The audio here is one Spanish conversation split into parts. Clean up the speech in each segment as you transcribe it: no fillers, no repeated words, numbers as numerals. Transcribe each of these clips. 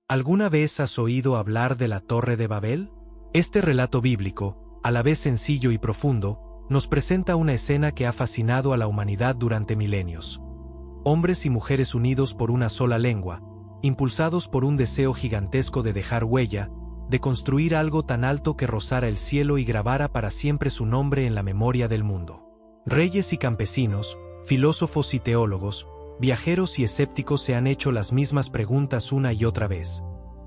¿Alguna vez has oído hablar de la Torre de Babel? Este relato bíblico, a la vez sencillo y profundo, nos presenta una escena que ha fascinado a la humanidad durante milenios. Hombres y mujeres unidos por una sola lengua, impulsados por un deseo gigantesco de dejar huella, de construir algo tan alto que rozara el cielo y grabara para siempre su nombre en la memoria del mundo. Reyes y campesinos, filósofos y teólogos, viajeros y escépticos se han hecho las mismas preguntas una y otra vez.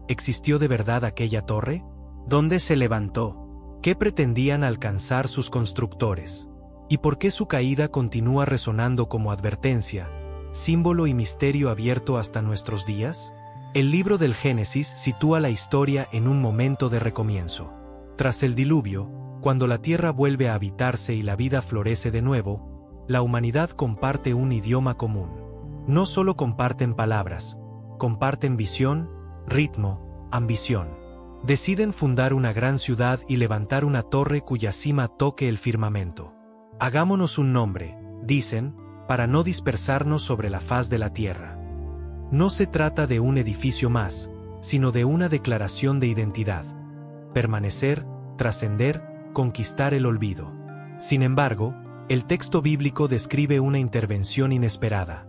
¿Existió de verdad aquella torre? ¿Dónde se levantó? ¿Qué pretendían alcanzar sus constructores? ¿Y por qué su caída continúa resonando como advertencia, símbolo y misterio abierto hasta nuestros días? El libro del Génesis sitúa la historia en un momento de recomienzo. Tras el diluvio, cuando la tierra vuelve a habitarse y la vida florece de nuevo, la humanidad comparte un idioma común. No solo comparten palabras, comparten visión, ritmo, ambición. Deciden fundar una gran ciudad y levantar una torre cuya cima toque el firmamento. Hagámonos un nombre, dicen, para no dispersarnos sobre la faz de la tierra. No se trata de un edificio más, sino de una declaración de identidad. Permanecer, trascender, conquistar el olvido. Sin embargo, el texto bíblico describe una intervención inesperada.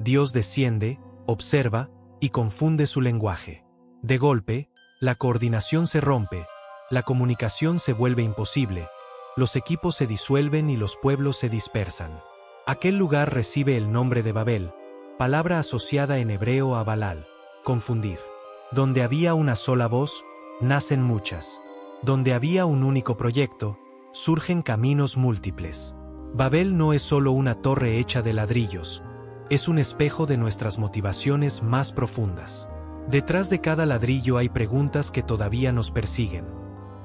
Dios desciende, observa, y confunde su lenguaje. De golpe, la coordinación se rompe, la comunicación se vuelve imposible, los equipos se disuelven y los pueblos se dispersan. Aquel lugar recibe el nombre de Babel, palabra asociada en hebreo a Balal, confundir. Donde había una sola voz, nacen muchas. Donde había un único proyecto, surgen caminos múltiples. Babel no es solo una torre hecha de ladrillos, es un espejo de nuestras motivaciones más profundas. Detrás de cada ladrillo hay preguntas que todavía nos persiguen.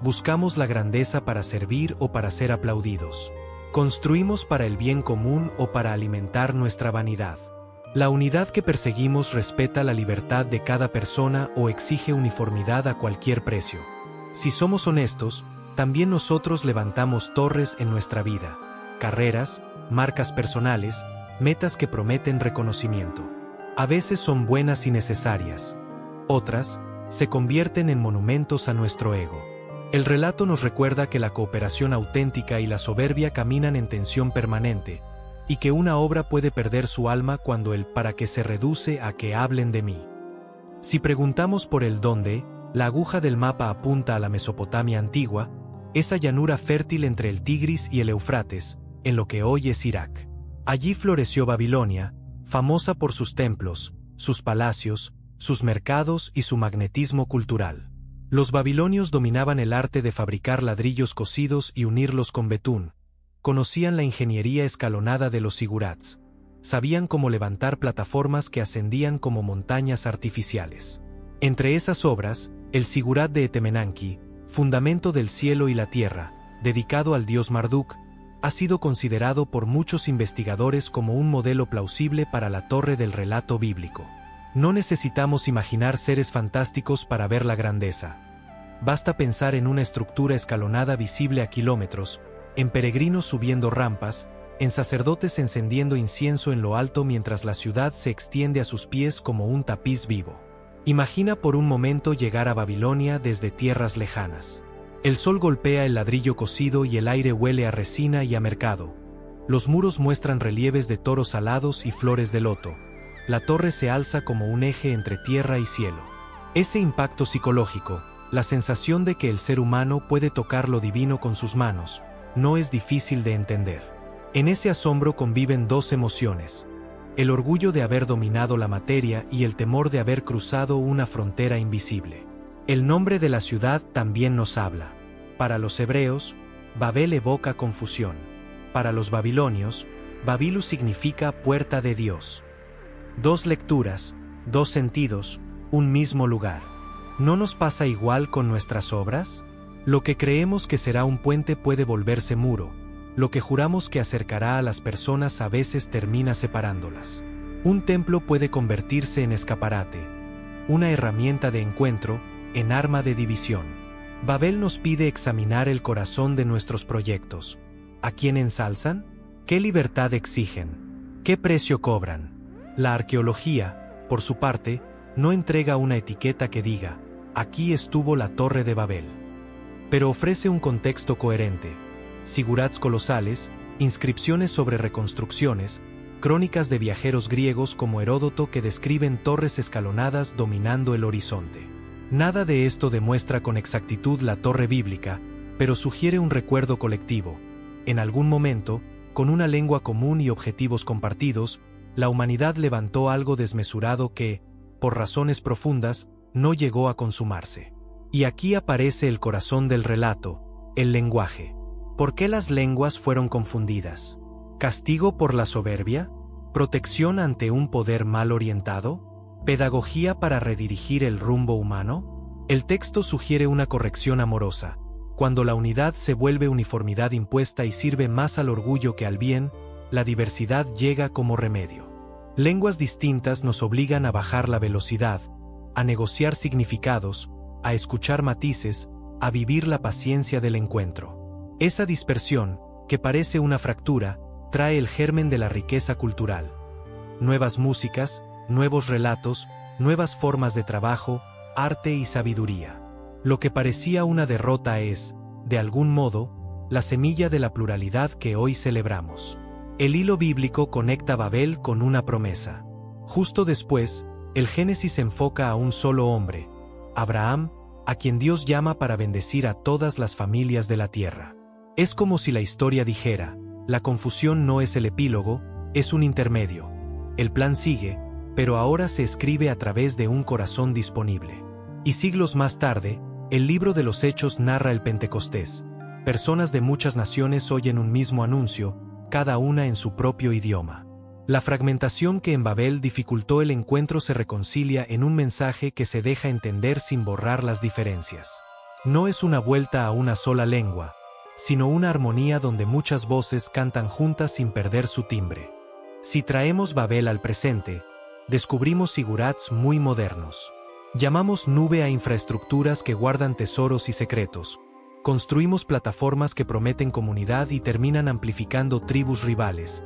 ¿Buscamos la grandeza para servir o para ser aplaudidos? ¿Construimos para el bien común o para alimentar nuestra vanidad? ¿La unidad que perseguimos respeta la libertad de cada persona o exige uniformidad a cualquier precio? Si somos honestos, también nosotros levantamos torres en nuestra vida, carreras, marcas personales, metas que prometen reconocimiento. A veces son buenas y necesarias. Otras, se convierten en monumentos a nuestro ego. El relato nos recuerda que la cooperación auténtica y la soberbia caminan en tensión permanente, y que una obra puede perder su alma cuando el para qué se reduce a que hablen de mí. Si preguntamos por el dónde, la aguja del mapa apunta a la Mesopotamia antigua, esa llanura fértil entre el Tigris y el Éufrates, en lo que hoy es Irak. Allí floreció Babilonia, famosa por sus templos, sus palacios, sus mercados y su magnetismo cultural. Los babilonios dominaban el arte de fabricar ladrillos cocidos y unirlos con betún, conocían la ingeniería escalonada de los zigurats, sabían cómo levantar plataformas que ascendían como montañas artificiales. Entre esas obras, el zigurat de Etemenanki, fundamento del cielo y la tierra, dedicado al dios Marduk, ha sido considerado por muchos investigadores como un modelo plausible para la torre del relato bíblico. No necesitamos imaginar seres fantásticos para ver la grandeza. Basta pensar en una estructura escalonada visible a kilómetros, en peregrinos subiendo rampas, en sacerdotes encendiendo incienso en lo alto mientras la ciudad se extiende a sus pies como un tapiz vivo. Imagina por un momento llegar a Babilonia desde tierras lejanas. El sol golpea el ladrillo cocido y el aire huele a resina y a mercado. Los muros muestran relieves de toros alados y flores de loto. La torre se alza como un eje entre tierra y cielo. Ese impacto psicológico, la sensación de que el ser humano puede tocar lo divino con sus manos, no es difícil de entender. En ese asombro conviven dos emociones: el orgullo de haber dominado la materia y el temor de haber cruzado una frontera invisible. El nombre de la ciudad también nos habla. Para los hebreos, Babel evoca confusión. Para los babilonios, Babilu significa puerta de Dios. Dos lecturas, dos sentidos, un mismo lugar. ¿No nos pasa igual con nuestras obras? Lo que creemos que será un puente puede volverse muro. Lo que juramos que acercará a las personas a veces termina separándolas. Un templo puede convertirse en escaparate, una herramienta de encuentro, en arma de división. Babel nos pide examinar el corazón de nuestros proyectos. ¿A quién ensalzan? ¿Qué libertad exigen? ¿Qué precio cobran? La arqueología, por su parte, no entrega una etiqueta que diga, aquí estuvo la Torre de Babel. Pero ofrece un contexto coherente. Zigurats colosales, inscripciones sobre reconstrucciones, crónicas de viajeros griegos como Heródoto que describen torres escalonadas dominando el horizonte. Nada de esto demuestra con exactitud la torre bíblica, pero sugiere un recuerdo colectivo. En algún momento, con una lengua común y objetivos compartidos, la humanidad levantó algo desmesurado que, por razones profundas, no llegó a consumarse. Y aquí aparece el corazón del relato, el lenguaje. ¿Por qué las lenguas fueron confundidas? ¿Castigo por la soberbia? ¿Protección ante un poder mal orientado? ¿Pedagogía para redirigir el rumbo humano? El texto sugiere una corrección amorosa. Cuando la unidad se vuelve uniformidad impuesta y sirve más al orgullo que al bien, la diversidad llega como remedio. Lenguas distintas nos obligan a bajar la velocidad, a negociar significados, a escuchar matices, a vivir la paciencia del encuentro. Esa dispersión, que parece una fractura, trae el germen de la riqueza cultural. Nuevas músicas, nuevos relatos, nuevas formas de trabajo, arte y sabiduría. Lo que parecía una derrota es, de algún modo, la semilla de la pluralidad que hoy celebramos. El hilo bíblico conecta Babel con una promesa. Justo después, el Génesis enfoca a un solo hombre, Abraham, a quien Dios llama para bendecir a todas las familias de la tierra. Es como si la historia dijera, la confusión no es el epílogo, es un intermedio. El plan sigue, pero ahora se escribe a través de un corazón disponible. Y siglos más tarde, el libro de los Hechos narra el Pentecostés. Personas de muchas naciones oyen un mismo anuncio, cada una en su propio idioma. La fragmentación que en Babel dificultó el encuentro se reconcilia en un mensaje que se deja entender sin borrar las diferencias. No es una vuelta a una sola lengua, sino una armonía donde muchas voces cantan juntas sin perder su timbre. Si traemos Babel al presente, descubrimos zigurats muy modernos. Llamamos nube a infraestructuras que guardan tesoros y secretos. Construimos plataformas que prometen comunidad y terminan amplificando tribus rivales.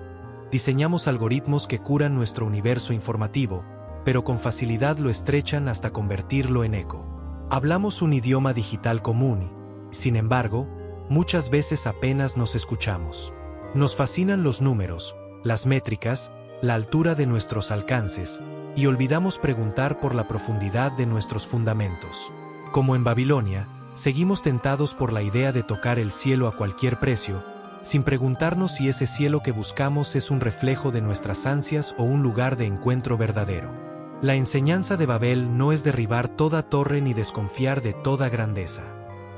Diseñamos algoritmos que curan nuestro universo informativo, pero con facilidad lo estrechan hasta convertirlo en eco. Hablamos un idioma digital común y, sin embargo, muchas veces apenas nos escuchamos. Nos fascinan los números, las métricas, la altura de nuestros alcances, y olvidamos preguntar por la profundidad de nuestros fundamentos. Como en Babilonia, seguimos tentados por la idea de tocar el cielo a cualquier precio, sin preguntarnos si ese cielo que buscamos es un reflejo de nuestras ansias o un lugar de encuentro verdadero. La enseñanza de Babel no es derribar toda torre ni desconfiar de toda grandeza.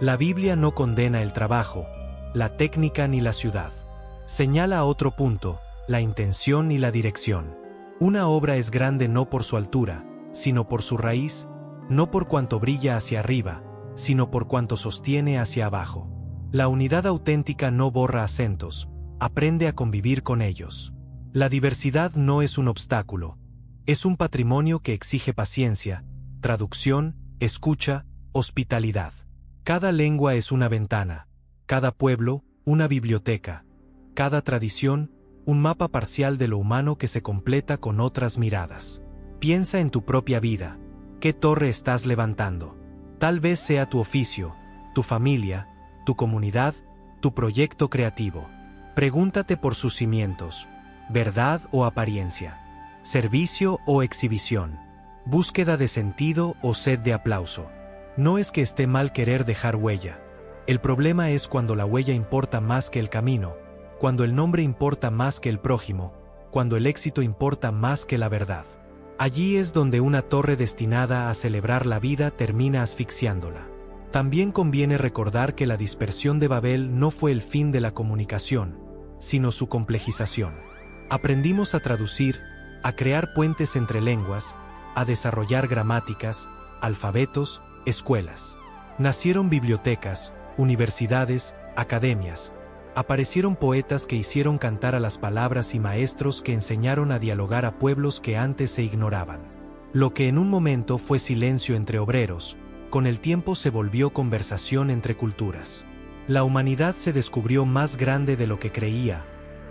La Biblia no condena el trabajo, la técnica ni la ciudad. Señala otro punto, la intención y la dirección. Una obra es grande no por su altura, sino por su raíz, no por cuanto brilla hacia arriba, sino por cuanto sostiene hacia abajo. La unidad auténtica no borra acentos, aprende a convivir con ellos. La diversidad no es un obstáculo, es un patrimonio que exige paciencia, traducción, escucha, hospitalidad. Cada lengua es una ventana, cada pueblo, una biblioteca, cada tradición, un mapa parcial de lo humano que se completa con otras miradas. Piensa en tu propia vida. ¿Qué torre estás levantando? Tal vez sea tu oficio, tu familia, tu comunidad, tu proyecto creativo. Pregúntate por sus cimientos, verdad o apariencia, servicio o exhibición, búsqueda de sentido o sed de aplauso. No es que esté mal querer dejar huella. El problema es cuando la huella importa más que el camino, cuando el nombre importa más que el prójimo, cuando el éxito importa más que la verdad. Allí es donde una torre destinada a celebrar la vida termina asfixiándola. También conviene recordar que la dispersión de Babel no fue el fin de la comunicación, sino su complejización. Aprendimos a traducir, a crear puentes entre lenguas, a desarrollar gramáticas, alfabetos, escuelas. Nacieron bibliotecas, universidades, academias. Aparecieron poetas que hicieron cantar a las palabras y maestros que enseñaron a dialogar a pueblos que antes se ignoraban. Lo que en un momento fue silencio entre obreros, con el tiempo se volvió conversación entre culturas. La humanidad se descubrió más grande de lo que creía,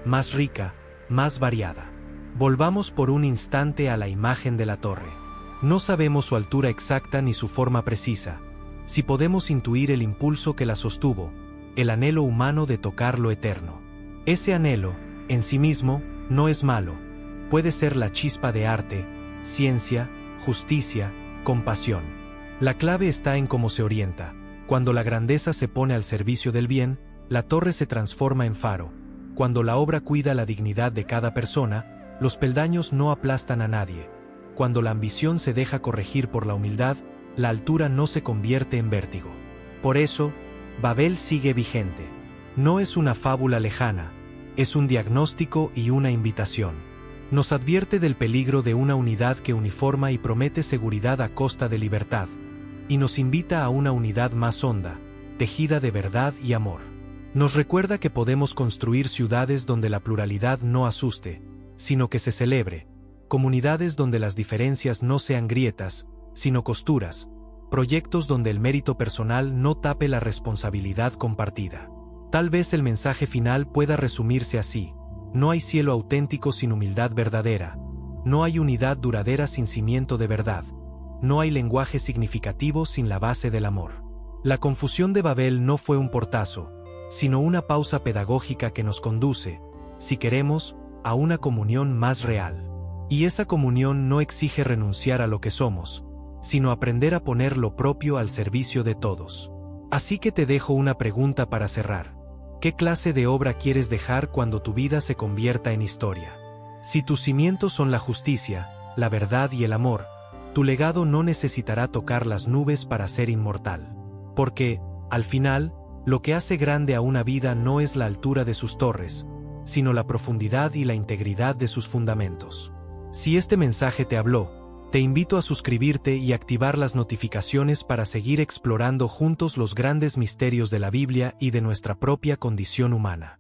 más rica, más variada. Volvamos por un instante a la imagen de la torre. No sabemos su altura exacta ni su forma precisa. Si podemos intuir el impulso que la sostuvo, el anhelo humano de tocar lo eterno. Ese anhelo, en sí mismo, no es malo. Puede ser la chispa de arte, ciencia, justicia, compasión. La clave está en cómo se orienta. Cuando la grandeza se pone al servicio del bien, la torre se transforma en faro. Cuando la obra cuida la dignidad de cada persona, los peldaños no aplastan a nadie. Cuando la ambición se deja corregir por la humildad, la altura no se convierte en vértigo. Por eso, Babel sigue vigente. No es una fábula lejana, es un diagnóstico y una invitación. Nos advierte del peligro de una unidad que uniforma y promete seguridad a costa de libertad, y nos invita a una unidad más honda, tejida de verdad y amor. Nos recuerda que podemos construir ciudades donde la pluralidad no asuste, sino que se celebre, comunidades donde las diferencias no sean grietas, sino costuras, proyectos donde el mérito personal no tape la responsabilidad compartida. Tal vez el mensaje final pueda resumirse así: no hay cielo auténtico sin humildad verdadera, no hay unidad duradera sin cimiento de verdad, no hay lenguaje significativo sin la base del amor. La confusión de Babel no fue un portazo, sino una pausa pedagógica que nos conduce, si queremos, a una comunión más real. Y esa comunión no exige renunciar a lo que somos, sino aprender a poner lo propio al servicio de todos. Así que te dejo una pregunta para cerrar. ¿Qué clase de obra quieres dejar cuando tu vida se convierta en historia? Si tus cimientos son la justicia, la verdad y el amor, tu legado no necesitará tocar las nubes para ser inmortal. Porque, al final, lo que hace grande a una vida no es la altura de sus torres, sino la profundidad y la integridad de sus fundamentos. Si este mensaje te habló, te invito a suscribirte y activar las notificaciones para seguir explorando juntos los grandes misterios de la Biblia y de nuestra propia condición humana.